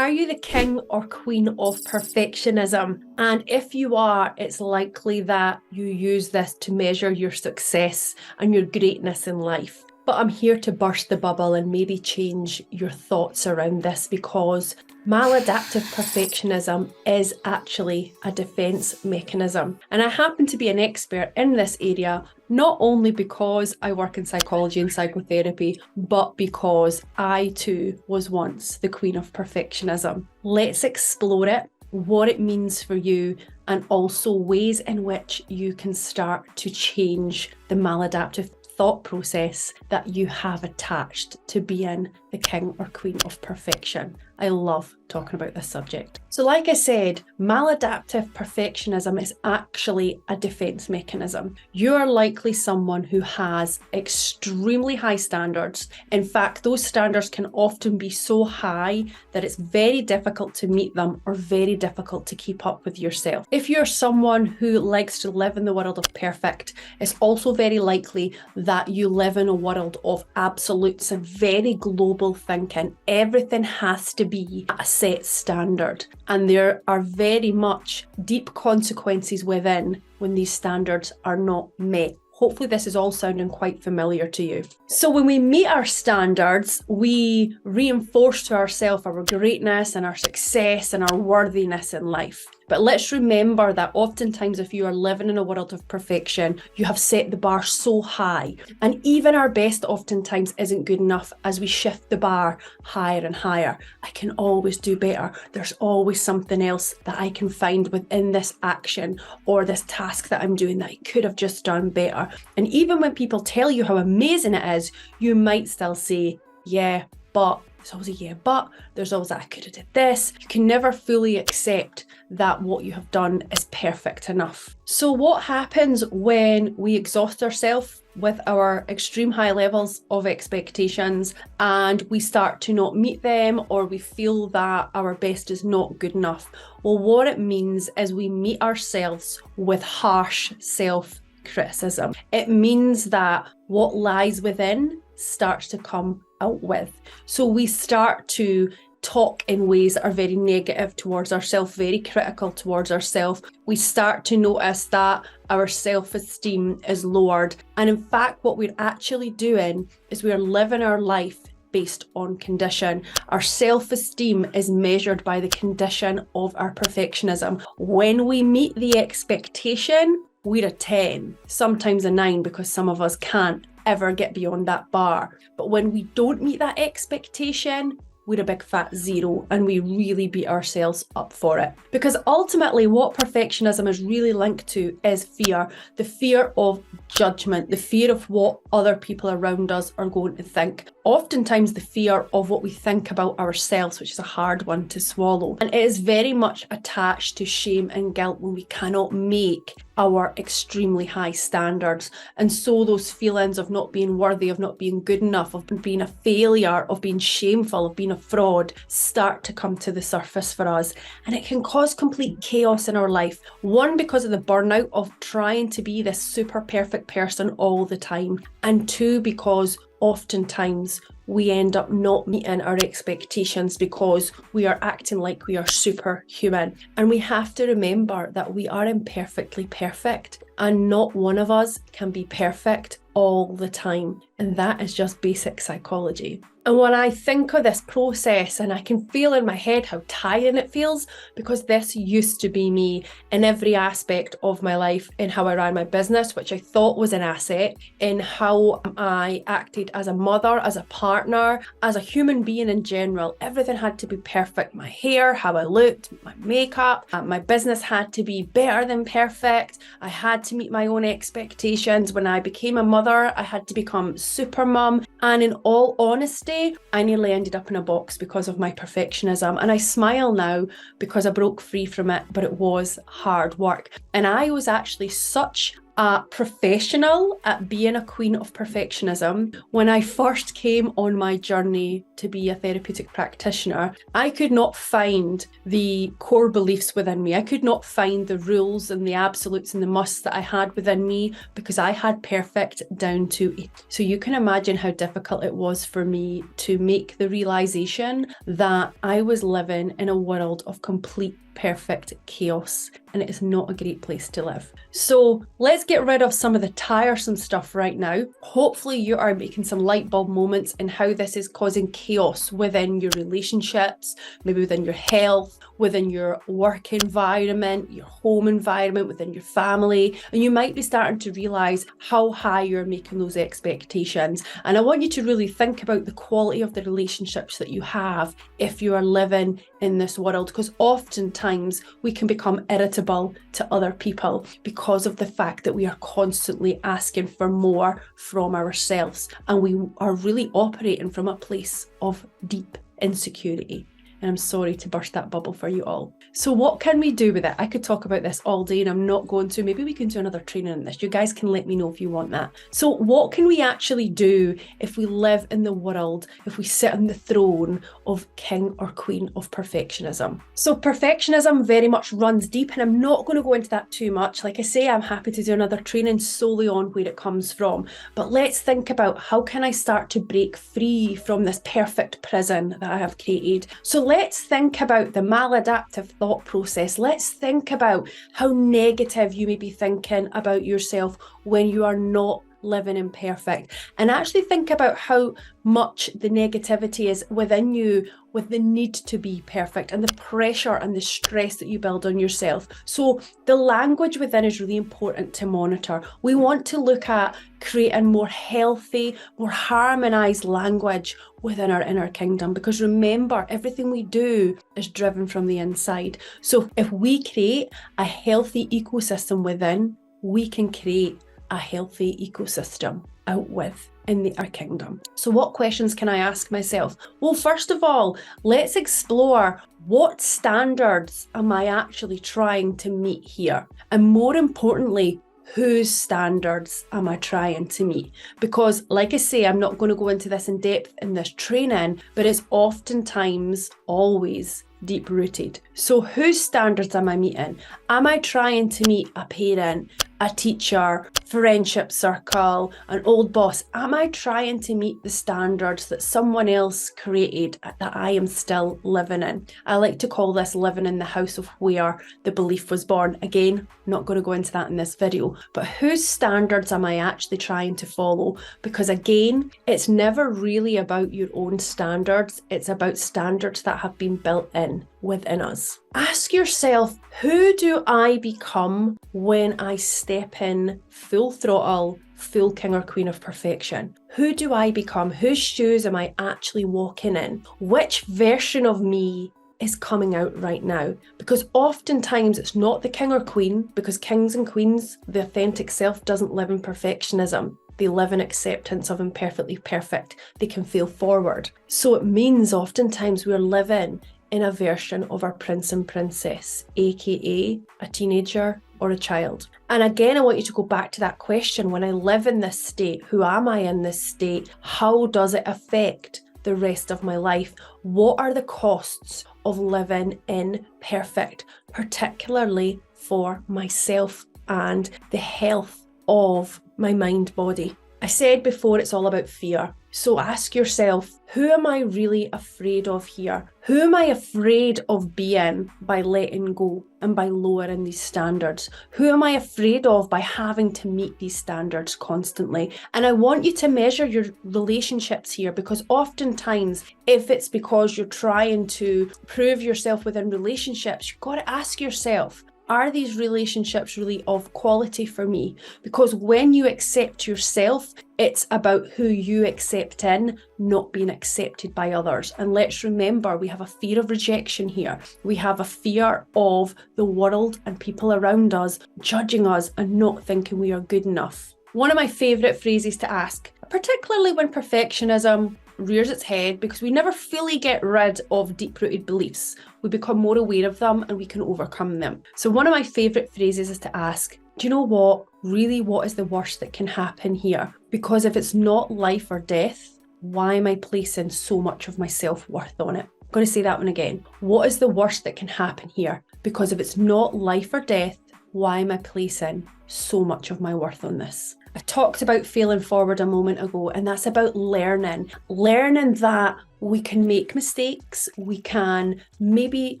Are you the king or queen of perfectionism? And if you are, it's likely that you use this to measure your success and your greatness in life. But I'm here to burst the bubble and maybe change your thoughts around this, because maladaptive perfectionism is actually a defense mechanism. And I happen to be an expert in this area, not only because I work in psychology and psychotherapy, but because I too was once the queen of perfectionism. Let's explore it, what it means for you, and also ways in which you can start to change the maladaptive thought process that you have attached to being the king or queen of perfection. I love talking about this subject. So like I said, maladaptive perfectionism is actually a defense mechanism. You are likely someone who has extremely high standards. In fact, those standards can often be so high that it's very difficult to meet them or very difficult to keep up with yourself. If you're someone who likes to live in the world of perfect, it's also very likely that you live in a world of absolutes and very global thinking. Everything has to be a set standard, and there are very much deep consequences within when these standards are not met. Hopefully this is all sounding quite familiar to you. So when we meet our standards, we reinforce to ourselves our greatness and our success and our worthiness in life. But let's remember that oftentimes if you are living in a world of perfection, you have set the bar so high. And even our best oftentimes isn't good enough as we shift the bar higher and higher. I can always do better. There's always something else that I can find within this action or this task that I'm doing that I could have just done better. And even when people tell you how amazing it is, you might still say, yeah, but. There's always a yeah, but. There's always I could have did this. You can never fully accept that what you have done is perfect enough. So what happens when we exhaust ourselves with our extreme high levels of expectations and we start to not meet them, or we feel that our best is not good enough? Well, what it means is we meet ourselves with harsh self-criticism. It means that what lies within starts to come out with. So we start to talk in ways that are very negative towards ourselves, very critical towards ourselves. We start to notice that our self-esteem is lowered. And in fact, what we're actually doing is we're living our life based on condition. Our self-esteem is measured by the condition of our perfectionism. When we meet the expectation, we're a 10, sometimes a 9, because some of us can't ever get beyond that bar. But when we don't meet that expectation, we're a big fat 0, and we really beat ourselves up for it. Because ultimately what perfectionism is really linked to is fear. The fear of judgment, the fear of what other people around us are going to think. Oftentimes the fear of what we think about ourselves, which is a hard one to swallow. And it is very much attached to shame and guilt when we cannot make our extremely high standards. And so those feelings of not being worthy, of not being good enough, of being a failure, of being shameful, of being a fraud, start to come to the surface for us. And it can cause complete chaos in our life. One, because of the burnout of trying to be this super perfect person all the time. And two, because oftentimes we end up not meeting our expectations because we are acting like we are superhuman. And we have to remember that we are imperfectly perfect, and not one of us can be perfect all the time. And that is just basic psychology. And when I think of this process, and I can feel in my head how tiring it feels, because this used to be me in every aspect of my life, in how I ran my business, which I thought was an asset, in how I acted as a mother, as a partner, as a human being in general. Everything had to be perfect. My hair, how I looked, my makeup, my business had to be better than perfect. I had to meet my own expectations. When I became a mother, I had to become super mum. And in all honesty, I nearly ended up in a box because of my perfectionism. And I smile now because I broke free from it, but it was hard work. And I was actually such a professional at being a queen of perfectionism. When I first came on my journey to be a therapeutic practitioner, I could not find the core beliefs within me. I could not find the rules and the absolutes and the musts that I had within me because I had perfect down to it. So you can imagine how difficult it was for me to make the realization that I was living in a world of complete perfect chaos, and it is not a great place to live. So let's get rid of some of the tiresome stuff right now. Hopefully you are making some light bulb moments in how this is causing chaos within your relationships, maybe within your health, within your work environment, your home environment, within your family. And you might be starting to realize how high you're making those expectations. And I want you to really think about the quality of the relationships that you have if you are living in this world, because oftentimes we can become irritable to other people because of the fact that we are constantly asking for more from ourselves, and we are really operating from a place of deep insecurity. And I'm sorry to burst that bubble for you all. So what can we do with it? I could talk about this all day and I'm not going to. Maybe we can do another training on this. You guys can let me know if you want that. So what can we actually do if we live in the world, if we sit on the throne of king or queen of perfectionism? So perfectionism very much runs deep, and I'm not going to go into that too much. Like I say, I'm happy to do another training solely on where it comes from. But let's think about how can I start to break free from this perfect prison that I have created. So let's think about the maladaptive thought process. Let's think about how negative you may be thinking about yourself when you are not living imperfect, and actually think about how much the negativity is within you with the need to be perfect and the pressure and the stress that you build on yourself. So the language within is really important to monitor. We want to look at creating more healthy, more harmonized language within our inner kingdom, because remember, everything we do is driven from the inside. So if we create a healthy ecosystem within, we can create a healthy ecosystem out with in the inner kingdom. So what questions can I ask myself? Well, first of all, let's explore what standards am I actually trying to meet here? And more importantly, whose standards am I trying to meet? Because like I say, I'm not going to go into this in depth in this training, but it's oftentimes always deep rooted. So whose standards am I meeting? Am I trying to meet a parent, a teacher, friendship circle, an old boss? Am I trying to meet the standards that someone else created that I am still living in? I like to call this living in the house of where the belief was born. Again, not going to go into that in this video, but whose standards am I actually trying to follow? Because again, it's never really about your own standards. It's about standards that have been built in within us. Ask yourself, who do I become when I step in full throttle, full king or queen of perfection? Who do I become? Whose shoes am I actually walking in? Which version of me is coming out right now? Because oftentimes it's not the king or queen, because kings and queens, the authentic self doesn't live in perfectionism. They live in acceptance of imperfectly perfect. They can fail forward. So it means oftentimes we're living in a version of our prince and princess, aka a teenager or a child. And again, I want you to go back to that question. When I live in this state, who am I in this state? How does it affect the rest of my life? What are the costs of living in perfect, particularly for myself and the health of my mind body? I said before, it's all about fear. So ask yourself, who am I really afraid of here? Who am I afraid of being by letting go and by lowering these standards? Who am I afraid of by having to meet these standards constantly? And I want you to measure your relationships here, because oftentimes, if it's because you're trying to prove yourself within relationships, you've got to ask yourself, are these relationships really of quality for me? Because when you accept yourself, it's about who you accept in, not being accepted by others. And let's remember, we have a fear of rejection here. We have a fear of the world and people around us judging us and not thinking we are good enough. One of my favourite phrases to ask, particularly when perfectionism rears its head, because we never fully get rid of deep-rooted beliefs. We become more aware of them and we can overcome them. So one of my favourite phrases is to ask, do you know what? Really, what is the worst that can happen here? Because if it's not life or death, why am I placing so much of my self-worth on it? I'm going to say that one again. What is the worst that can happen here? Because if it's not life or death, why am I placing so much of my worth on this? I talked about failing forward a moment ago, and that's about learning that we can make mistakes. We can maybe,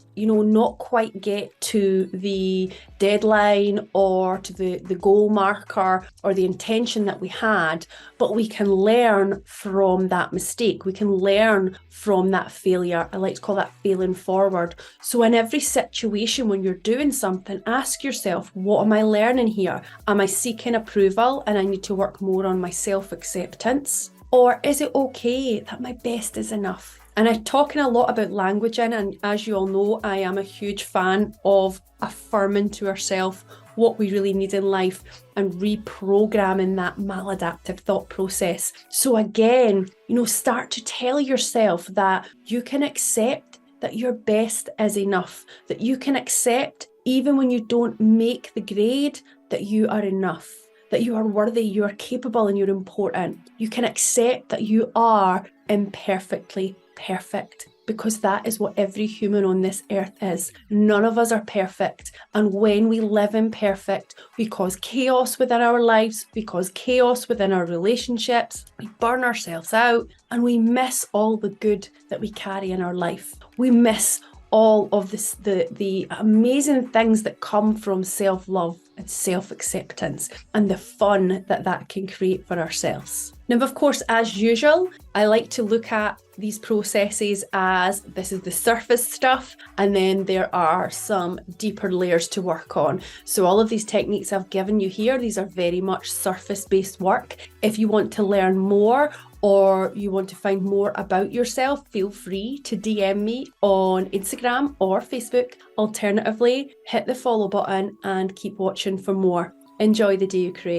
not quite get to the deadline or to the goal marker or the intention that we had, but we can learn from that mistake. We can learn from that failure. I like to call that failing forward. So in every situation when you're doing something, ask yourself, what am I learning here? Am I seeking approval and I need to work more on my self-acceptance? Or is it okay that my best is enough? And I'm talking a lot about languaging, and as you all know, I am a huge fan of affirming to ourselves what we really need in life and reprogramming that maladaptive thought process. So again, start to tell yourself that you can accept that your best is enough, that you can accept even when you don't make the grade, that you are enough, that you are worthy, you are capable, and you're important. You can accept that you are imperfectly perfect, because that is what every human on this earth is. None of us are perfect. And when we live imperfect, we cause chaos within our lives, we cause chaos within our relationships, we burn ourselves out, and we miss all the good that we carry in our life. We miss all of this, the amazing things that come from self-love and self-acceptance and the fun that can create for ourselves. Now, of course, as usual, I like to look at these processes as this is the surface stuff, and then there are some deeper layers to work on. So all of these techniques I've given you here, these are very much surface-based work. If you want to learn more or you want to find more about yourself, feel free to DM me on Instagram or Facebook. Alternatively, hit the follow button and keep watching for more. Enjoy the day you create.